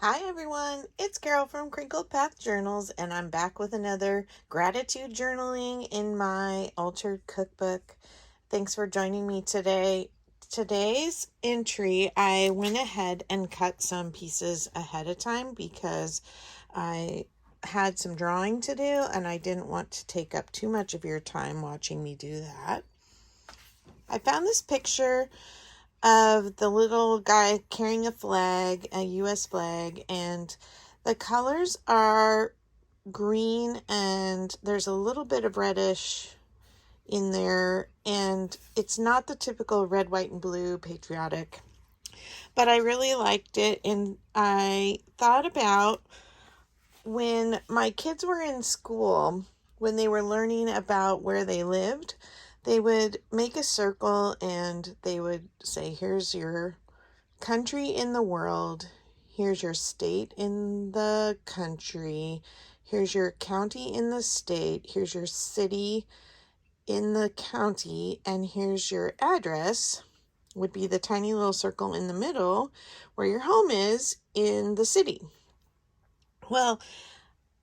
Hi everyone, it's Carol from Crinkled Path Journals, and I'm back with another gratitude journaling in my altered cookbook. Thanks for joining me today. Today's entry, I went ahead and cut some pieces ahead of time because I had some drawing to do and I didn't want to take up too much of your time watching me do that. I found this picture of the little guy carrying a flag, a U.S. flag, and the colors are green and there's a little bit of reddish in there, and it's not the typical red, white, and blue patriotic, but I really liked it, and I thought about when my kids were in school, when they were learning about where they lived, they would make a circle and they would say, here's your country in the world, here's your state in the country, here's your county in the state, here's your city in the county, and here's your address, would be the tiny little circle in the middle where your home is in the city. Well,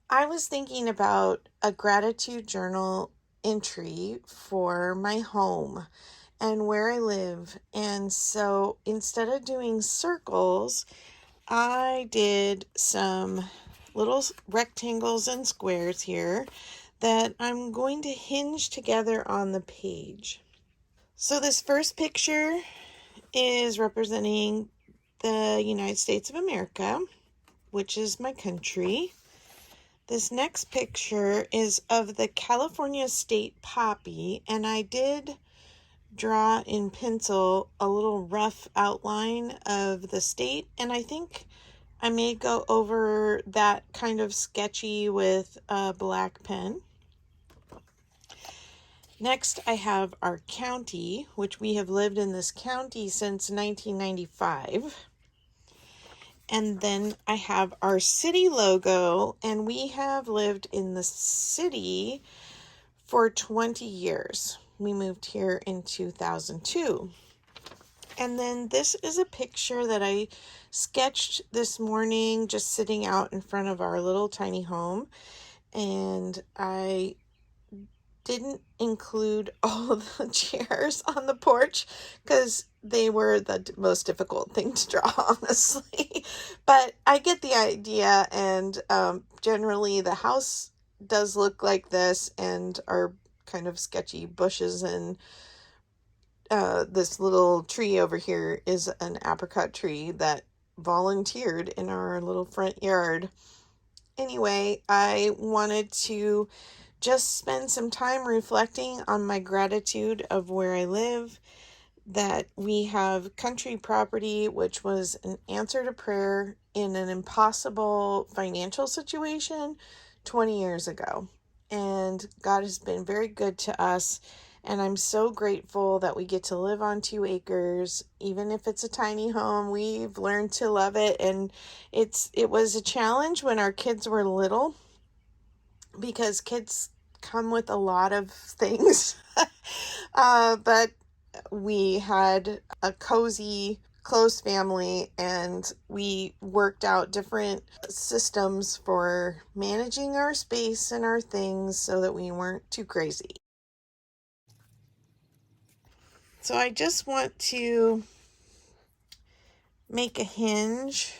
I was thinking about a gratitude journal entry for my home and where I live. And so instead of doing circles, I did some little rectangles and squares here that I'm going to hinge together on the page. So this first picture is representing the United States of America, which is my country. This next picture is of the California state poppy, and I did draw in pencil a little rough outline of the state, and I think I may go over that kind of sketchy with a black pen. Next, I have our county, which we have lived in this county since 1995. And then I have our city logo, and we have lived in the city for 20 years. We moved here in 2002. And then this is a picture that I sketched this morning just sitting out in front of our little tiny home. And I didn't include all of the chairs on the porch because they were the most difficult thing to draw, honestly. But I get the idea, and generally the house does look like this, and our kind of sketchy bushes, and this little tree over here is an apricot tree that volunteered in our little front yard. Anyway, I wanted to just spend some time reflecting on my gratitude of where I live, that we have country property, which was an answer to prayer in an impossible financial situation 20 years ago. And God has been very good to us. And I'm so grateful that we get to live on 2 acres. Even if it's a tiny home, we've learned to love it. And it was a challenge when our kids were little, because kids come with a lot of things. But we had a cozy, close family, and we worked out different systems for managing our space and our things so that we weren't too crazy. So I just want to make a hinge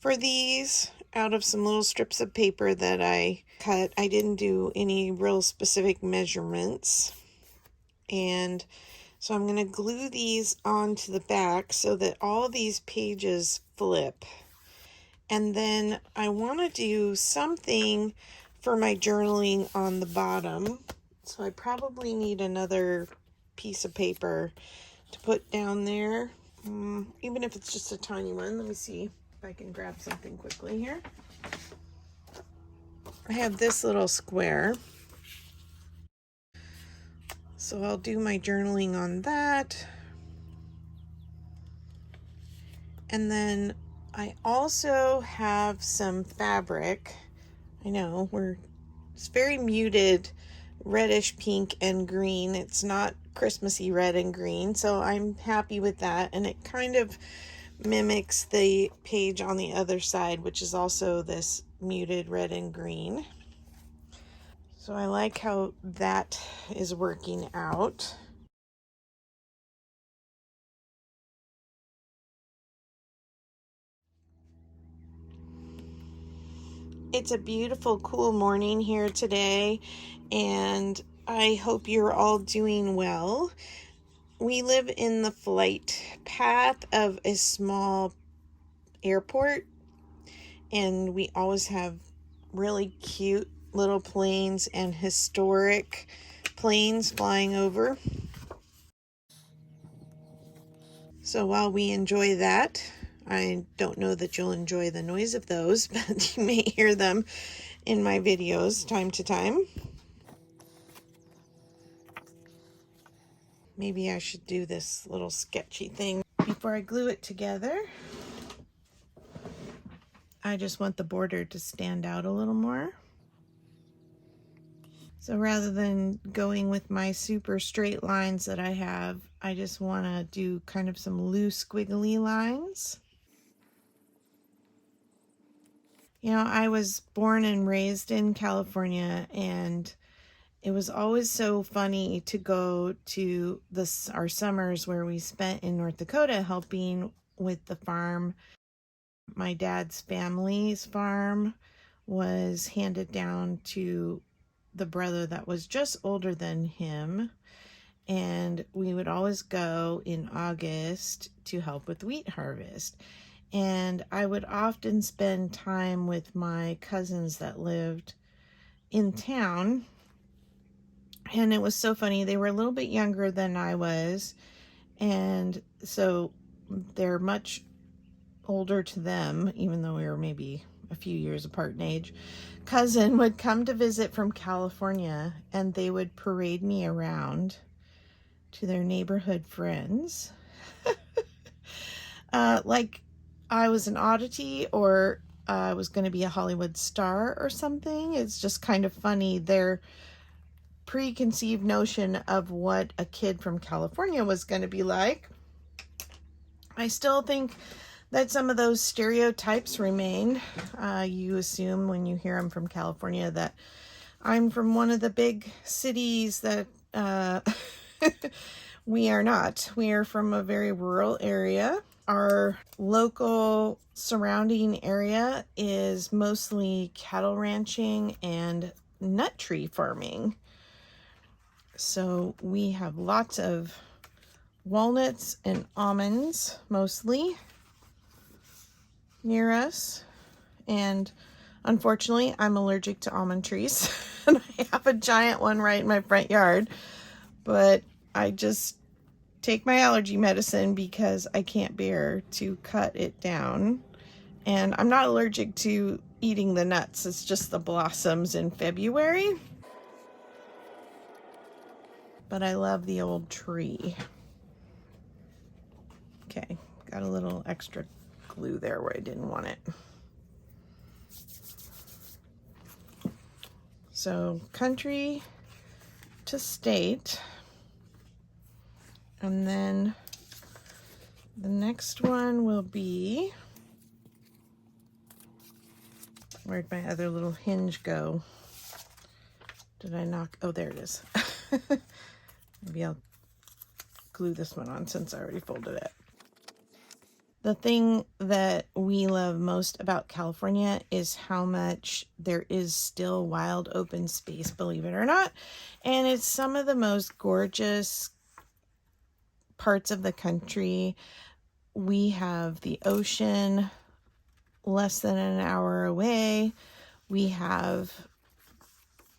for these out of some little strips of paper that I cut. I didn't do any real specific measurements. And so I'm going to glue these onto the back so that all these pages flip. And then I want to do something for my journaling on the bottom. So I probably need another piece of paper to put down there. Even if it's just a tiny one. Let me see if I can grab something quickly here. I have this little square. So I'll do my journaling on that. And then I also have some fabric. I know it's very muted reddish pink and green. It's not Christmassy red and green, so I'm happy with that. And it kind of mimics the page on the other side, which is also this muted red and green. So I like how that is working out. It's a beautiful, cool morning here today, and I hope you're all doing well. We live in the flight path of a small airport, and we always have really cute little planes and historic planes flying over. So while we enjoy that, I don't know that you'll enjoy the noise of those, but you may hear them in my videos time to time. Maybe I should do this little sketchy thing before I glue it together. I just want the border to stand out a little more. So rather than going with my super straight lines that I have, I just want to do kind of some loose squiggly lines. You know, I was born and raised in California, and it was always so funny to go to our summers where we spent in North Dakota helping with the farm. My dad's family's farm was handed down to the brother that was just older than him, and we would always go in August to help with wheat harvest. And I would often spend time with my cousins that lived in town, and it was so funny. They were a little bit younger than I was, and so they're much older to them, even though we were maybe a few years apart in age. Cousin would come to visit from California, and they would parade me around to their neighborhood friends like I was an oddity, or I was going to be a Hollywood star or something. It's just kind of funny, their preconceived notion of what a kid from California was going to be like. I still think that some of those stereotypes remain. You assume when you hear I'm from California that I'm from one of the big cities that we are not. We are from a very rural area. Our local surrounding area is mostly cattle ranching and nut tree farming. So we have lots of walnuts and almonds mostly near us. And unfortunately, I'm allergic to almond trees. And I have a giant one right in my front yard. But I just take my allergy medicine because I can't bear to cut it down. And I'm not allergic to eating the nuts. It's just the blossoms in February. But I love the old tree. Okay, got a little extra glue there where I didn't want it. So country to state. And then the next one will be, where'd my other little hinge go? Did I knock? Oh, there it is. Maybe I'll glue this one on since I already folded it. The thing that we love most about California is how much there is still wild open space, believe it or not. And it's some of the most gorgeous parts of the country. We have the ocean less than an hour away. We have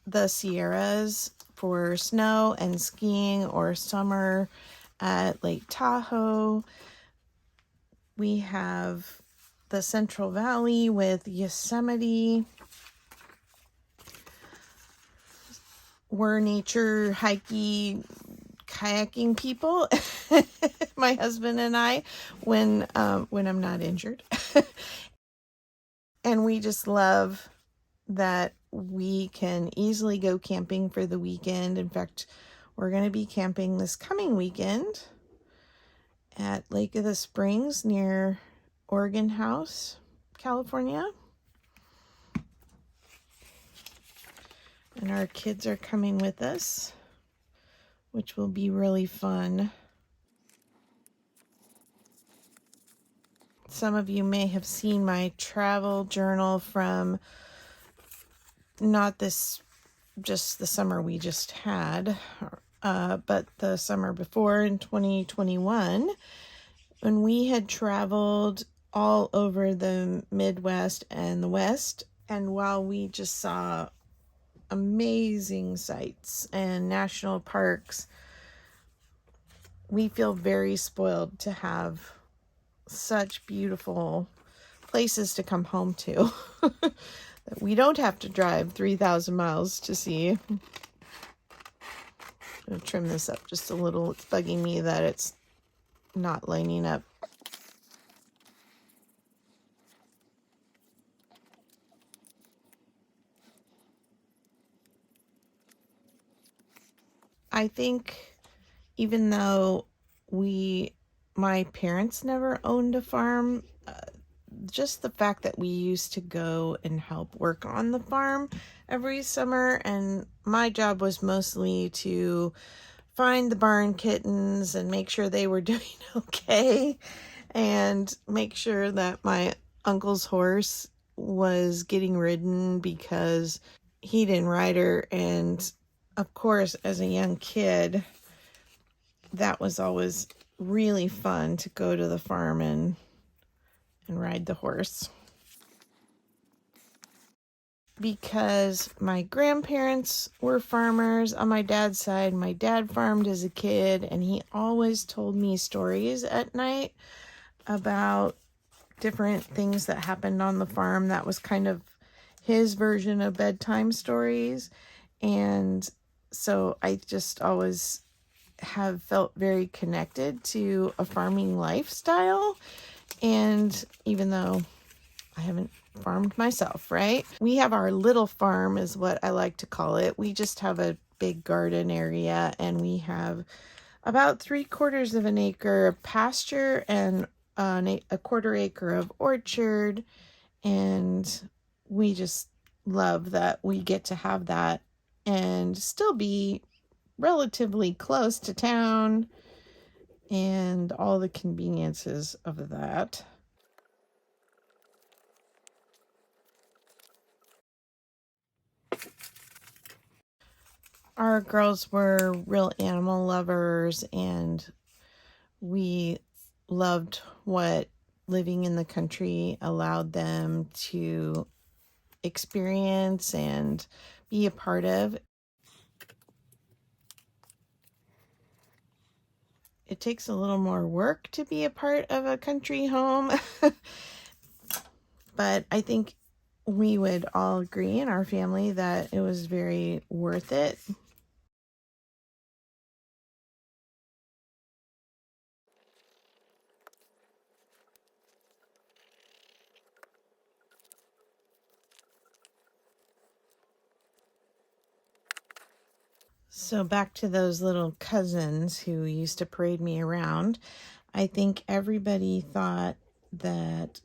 the Sierras for snow and skiing or summer at Lake Tahoe. We have the Central Valley with Yosemite. We're nature hiking, kayaking people, my husband and I, when I'm not injured. And we just love that we can easily go camping for the weekend. In fact, we're going to be camping this coming weekend. at Lake of the Springs near Oregon House, California. And our kids are coming with us, which will be really fun. Some of you may have seen my travel journal from not this, just the summer we just had, but the summer before in 2021, when we had traveled all over the Midwest and the West. And while we just saw amazing sights and national parks, we feel very spoiled to have such beautiful places to come home to that we don't have to drive 3,000 miles to see. I'm going to trim this up just a little. It's bugging me that it's not lining up. I think even though my parents never owned a farm, just the fact that we used to go and help work on the farm every summer, and my job was mostly to find the barn kittens and make sure they were doing okay, and make sure that my uncle's horse was getting ridden because he didn't ride her. And of course, as a young kid, that was always really fun to go to the farm and ride the horse. Because my grandparents were farmers on my dad's side. My dad farmed as a kid, and he always told me stories at night about different things that happened on the farm. That was kind of his version of bedtime stories. And so I just always have felt very connected to a farming lifestyle. And even though I haven't farmed myself, right? We have our little farm, is what I like to call it. We just have a big garden area, and we have about 3/4 of an acre of pasture and a 1/4 acre of orchard. And we just love that we get to have that and still be relatively close to town and all the conveniences of that. Our girls were real animal lovers, and we loved what living in the country allowed them to experience and be a part of. It takes a little more work to be a part of a country home, but I think we would all agree in our family that it was very worth it. So back to those little cousins who used to parade me around. I think everybody thought that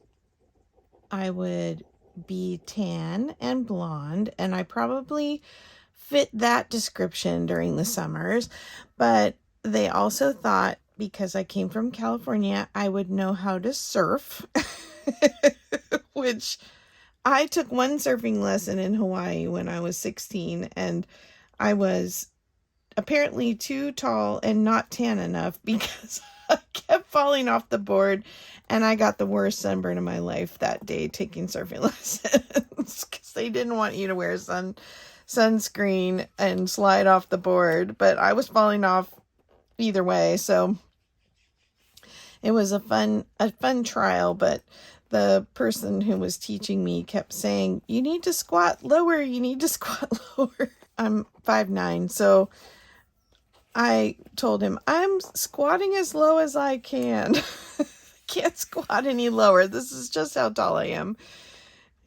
I would be tan and blonde, and I probably fit that description during the summers. But they also thought, because I came from California, I would know how to surf, which I took one surfing lesson in Hawaii when I was 16, and I was apparently too tall and not tan enough because I kept falling off the board, and I got the worst sunburn of my life that day taking surfing lessons because they didn't want you to wear sunscreen and slide off the board, but I was falling off either way. So it was a fun trial, but the person who was teaching me kept saying, "You need to squat lower, you need to squat lower." I'm 5'9", so I told him, I'm squatting as low as I can. Can't squat any lower. This is just how tall I am.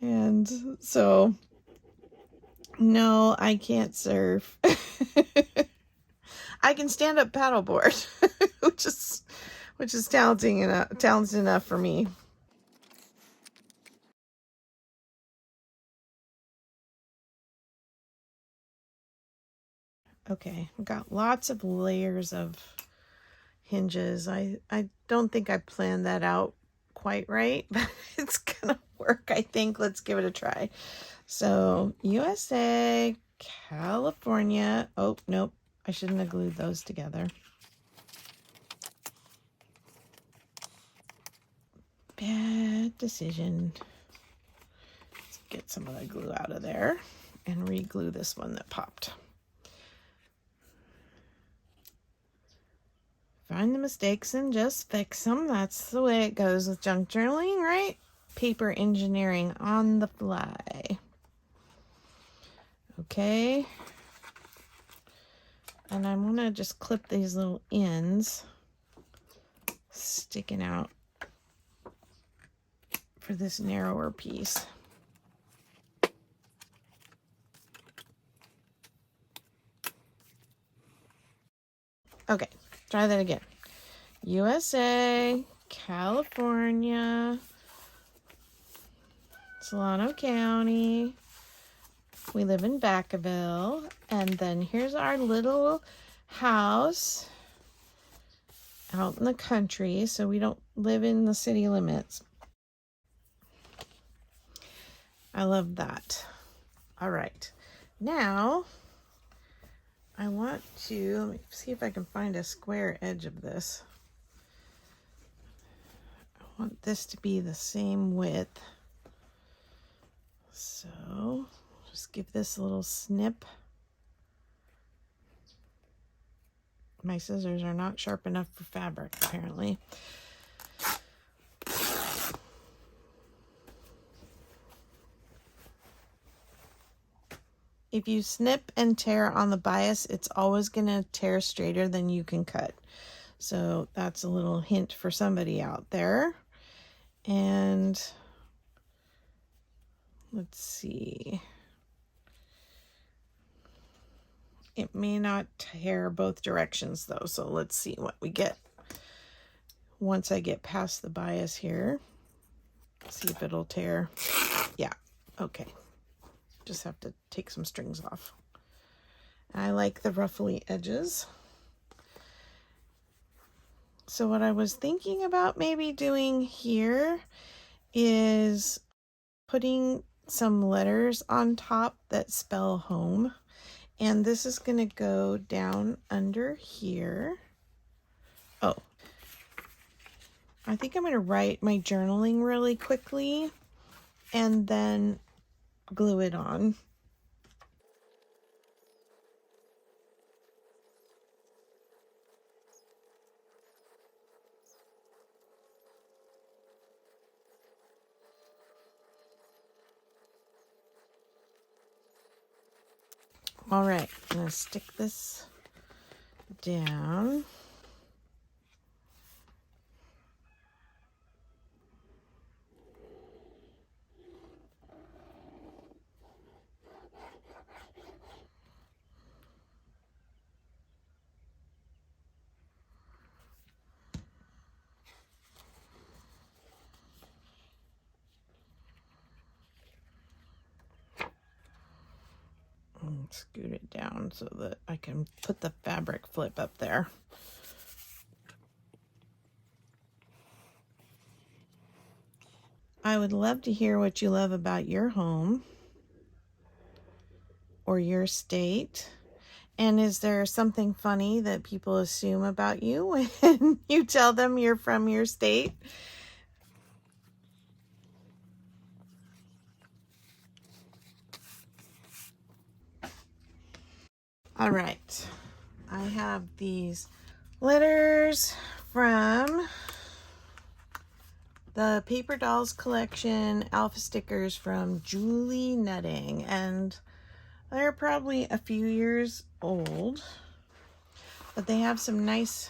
And so, no, I can't surf. I can stand up paddleboard, which is which is talented enough for me. Okay, I've got lots of layers of hinges. I don't think I planned that out quite right, but it's gonna work, I think. Let's give it a try. So USA, California. Oh, nope. I shouldn't have glued those together. Bad decision. Let's get some of the glue out of there and re-glue this one that popped. Find the mistakes and just fix them. That's the way it goes with junk journaling, right? Paper engineering on the fly. Okay. And I want to just clip these little ends sticking out for this narrower piece. Okay, try that again. USA, California, Solano County. We live in Vacaville. And then here's our little house out in the country, so we don't live in the city limits. I love that. All right. Now, I want to, let me see if I can find a square edge of this. I want this to be the same width. So, just give this a little snip. My scissors are not sharp enough for fabric, apparently. If you snip and tear on the bias, it's always going to tear straighter than you can cut. So that's a little hint for somebody out there. And let's see. It may not tear both directions though, so let's see what we get once I get past the bias here. See if it'll tear. Yeah, okay. Just have to take some strings off. I like the ruffly edges. So what I was thinking about maybe doing here is putting some letters on top that spell home. And this is going to go down under here. Oh, I think I'm going to write my journaling really quickly and then glue it on. All right, I'm going to stick this down. And scoot it down so that I can put the fabric flip up there. I would love to hear what you love about your home or your state. And is there something funny that people assume about you when you tell them you're from your state? All right, I have these letters from the Paper Dolls collection, Alpha stickers from Julie Netting, and they're probably a few years old, but they have some nice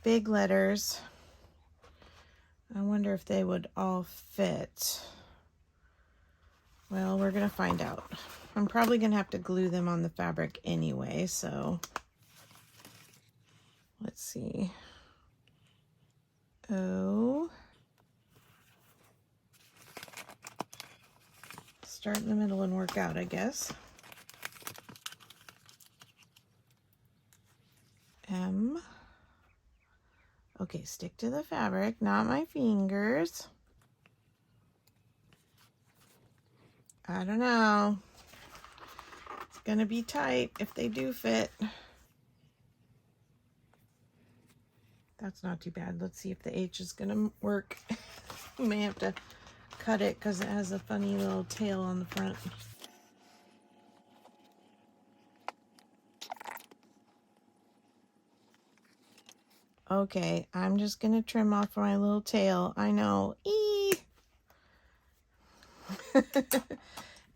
big letters. I wonder if they would all fit. Well, we're gonna find out. I'm probably gonna have to glue them on the fabric anyway, so let's see. O. Start in the middle and work out, I guess. M. Okay, stick to the fabric, not my fingers. I don't know. It's gonna be tight if they do fit. That's not too bad. Let's see if the H is gonna work. We may have to cut it because it has a funny little tail on the front. Okay, I'm just gonna trim off my little tail. I know. Eee!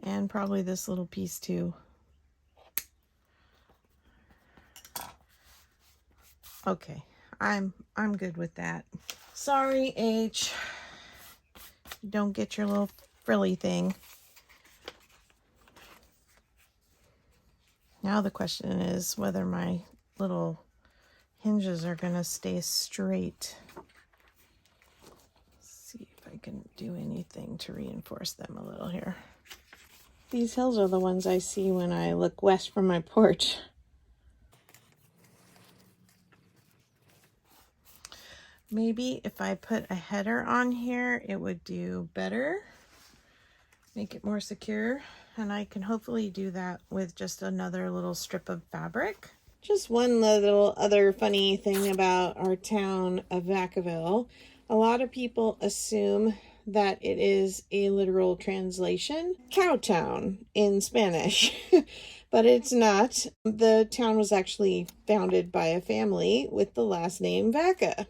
And probably this little piece too. Okay, I'm good with that. Sorry, H. You don't get your little frilly thing. Now the question is whether my little hinges are gonna stay straight. Let's see if I can do anything to reinforce them a little here. These hills are the ones I see when I look west from my porch. Maybe if I put a header on here, it would do better. Make it more secure. And I can hopefully do that with just another little strip of fabric. Just one little other funny thing about our town of Vacaville. A lot of people assume that it is a literal translation, Cowtown in Spanish, but it's not. The town was actually founded by a family with the last name Vaca,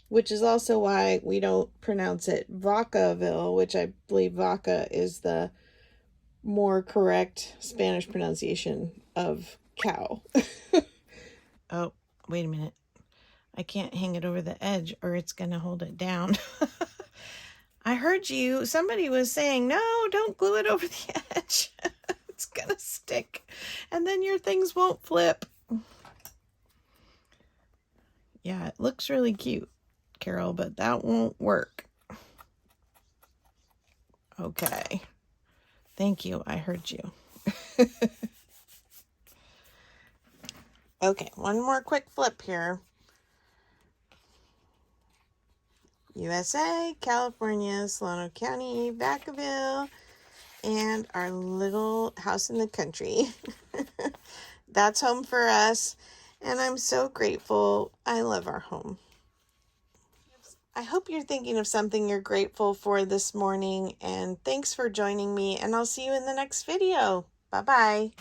which is also why we don't pronounce it Vacaville, which I believe Vaca is the more correct Spanish pronunciation of cow. Oh, wait a minute. I can't hang it over the edge or it's going to hold it down. I heard you. Somebody was saying, no, don't glue it over the edge. It's going to stick and then your things won't flip. Yeah, it looks really cute, Carol, but that won't work. Okay. Thank you. I heard you. Okay, one more quick flip here. USA, California, Solano County, Vacaville, and our little house in the country. That's home for us, and I'm so grateful. I love our home. I hope you're thinking of something you're grateful for this morning, and thanks for joining me, and I'll see you in the next video. Bye-bye.